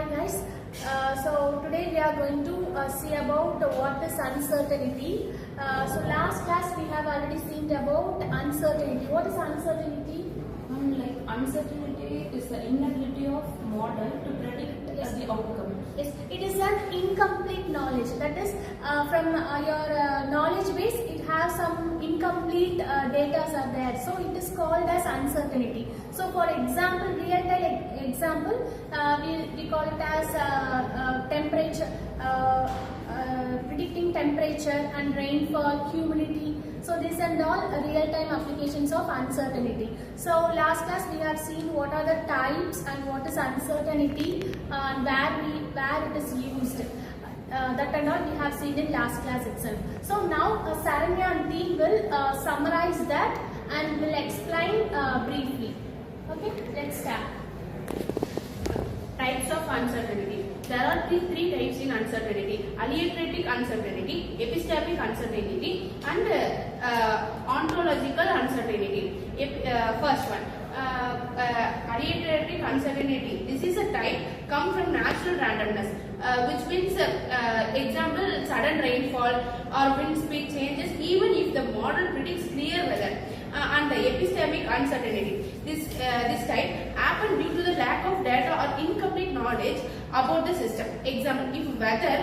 Hi guys. So today we are going to see about what is uncertainty. So last class we have already seen about uncertainty. What is uncertainty? Like uncertainty is the inability of model to predict the outcome. Yes, it is an incomplete knowledge. That is, from your knowledge base, it has some incomplete data are there. So it is called as uncertainty. So for example, real-time example, we call it as temperature, predicting temperature and rainfall, humidity. So these and all real-time applications of uncertainty. So last class we have seen what are the types and what is uncertainty and where it is used. That and all we have seen in last class itself. So now Saranya and team will summarize that and will explain briefly. Okay, let's start. Types of uncertainty. There are three types in uncertainty: alliatoric uncertainty, epistemic uncertainty, and ontological uncertainty. First one, alliatoric uncertainty. This is a type come from natural randomness, which means, example, sudden rainfall or wind speed changes even if the model predicts clear weather. And the epistemic uncertainty. This type happen due to the lack of data or incomplete knowledge about the system. Example, if weather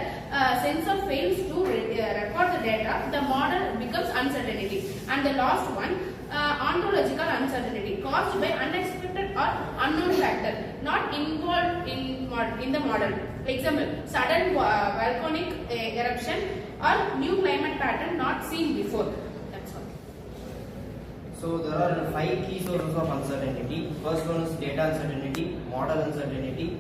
sensor fails to record the data, the model becomes uncertainty. And the last one, ontological uncertainty, caused by unexpected or unknown factor not involved in the model. Example, sudden volcanic eruption or new climate pattern not seen before. So there are 5 key sources of uncertainty. First one is data uncertainty, model uncertainty,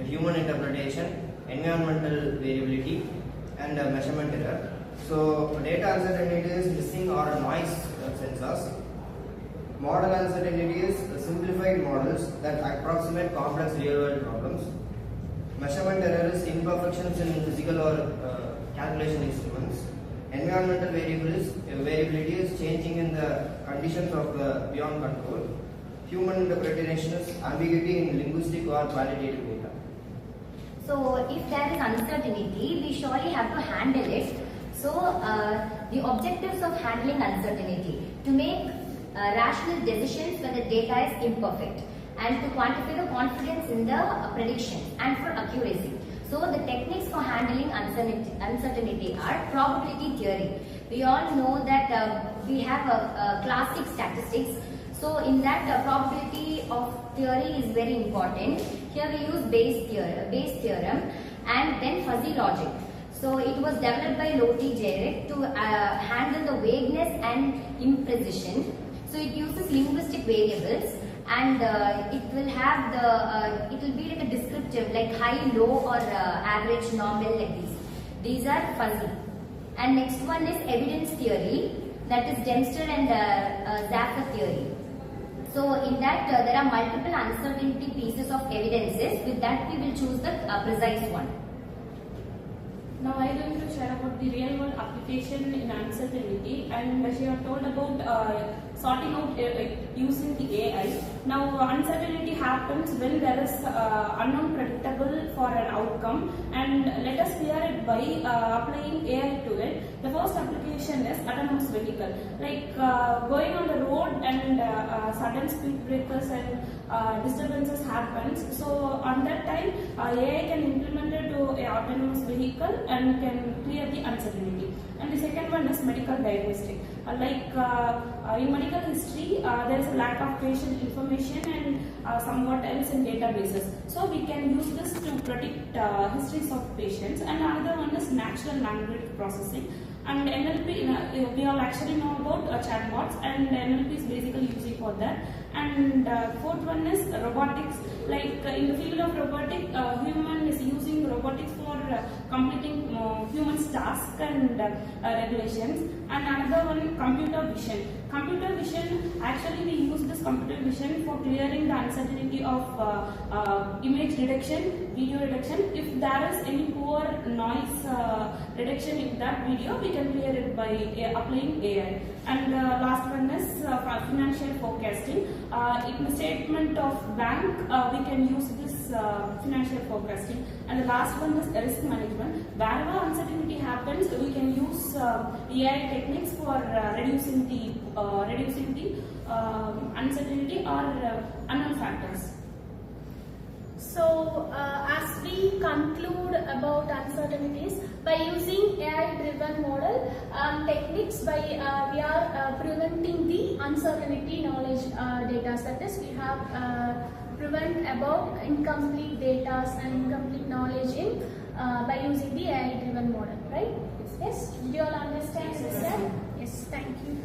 human interpretation, environmental variability, and measurement error. So data uncertainty is missing or noise sensors. Model uncertainty is simplified models that approximate complex real-world problems. Measurement error is imperfections in physical or calculation instruments. Environmental variability is changing in the conditions of beyond control. Human interpretation is ambiguity in linguistic or qualitative data. So if there is uncertainty, we surely have to handle it. So the objectives of handling uncertainty: to make rational decisions when the data is imperfect, and to quantify the confidence in the prediction, and for accuracy. So the techniques for handling uncertainty are probability theory. We all know that we have a classic statistics. So in that probability of theory is very important. Here we use Bayes theorem and then fuzzy logic. So it was developed by Lotti-Jarek to handle the vagueness and imprecision. So it uses linguistic variables. And it will have it will be like a descriptive, like high, low, or average, normal, like these. These are fuzzy. And next one is evidence theory, that is Dempster and Zaffer theory. So in that there are multiple uncertainty pieces of evidences. With that we will choose the precise one. Now I am going to share about the real world application in uncertainty, and she have told about sorting out using the AI. Now uncertainty happens when there is unknown predictable for an outcome, and let us clear it by applying AI to it. The first application is autonomous vehicle, like going on the road and sudden speed breakers and disturbances happens. So on that time AI can implement it to an autonomous vehicle and can clear the uncertainty. And the second one is medical diagnostic. In medical history, there is a lack of patient information and somewhat else in databases. So we can use this to predict histories of patients. And another one is natural language processing. And NLP, we all actually know about chatbots, and NLP is basically using for that. And fourth one is robotics. Like in the field of robotics, human is using robotics for completing humans' tasks and regulations. And another one, computer vision. Computer vision, actually we use this computer vision for clearing the uncertainty of image reduction, video reduction. If there is any poor noise reduction in that video, we can clear it by applying AI. And last one is financial forecasting. In the statement of bank, we can use this is financial forecasting, and the last one is risk management. Wherever uncertainty happens, we can use AI techniques for reducing the uncertainty or unknown factors. So, as we conclude about uncertainties, by using AI-driven model techniques, we are preventing the uncertainty knowledge data. That is, we have prevent about incomplete data and incomplete knowledge in by using the AI-driven model. Right? Yes. Do you all understand this? Yes. Thank you.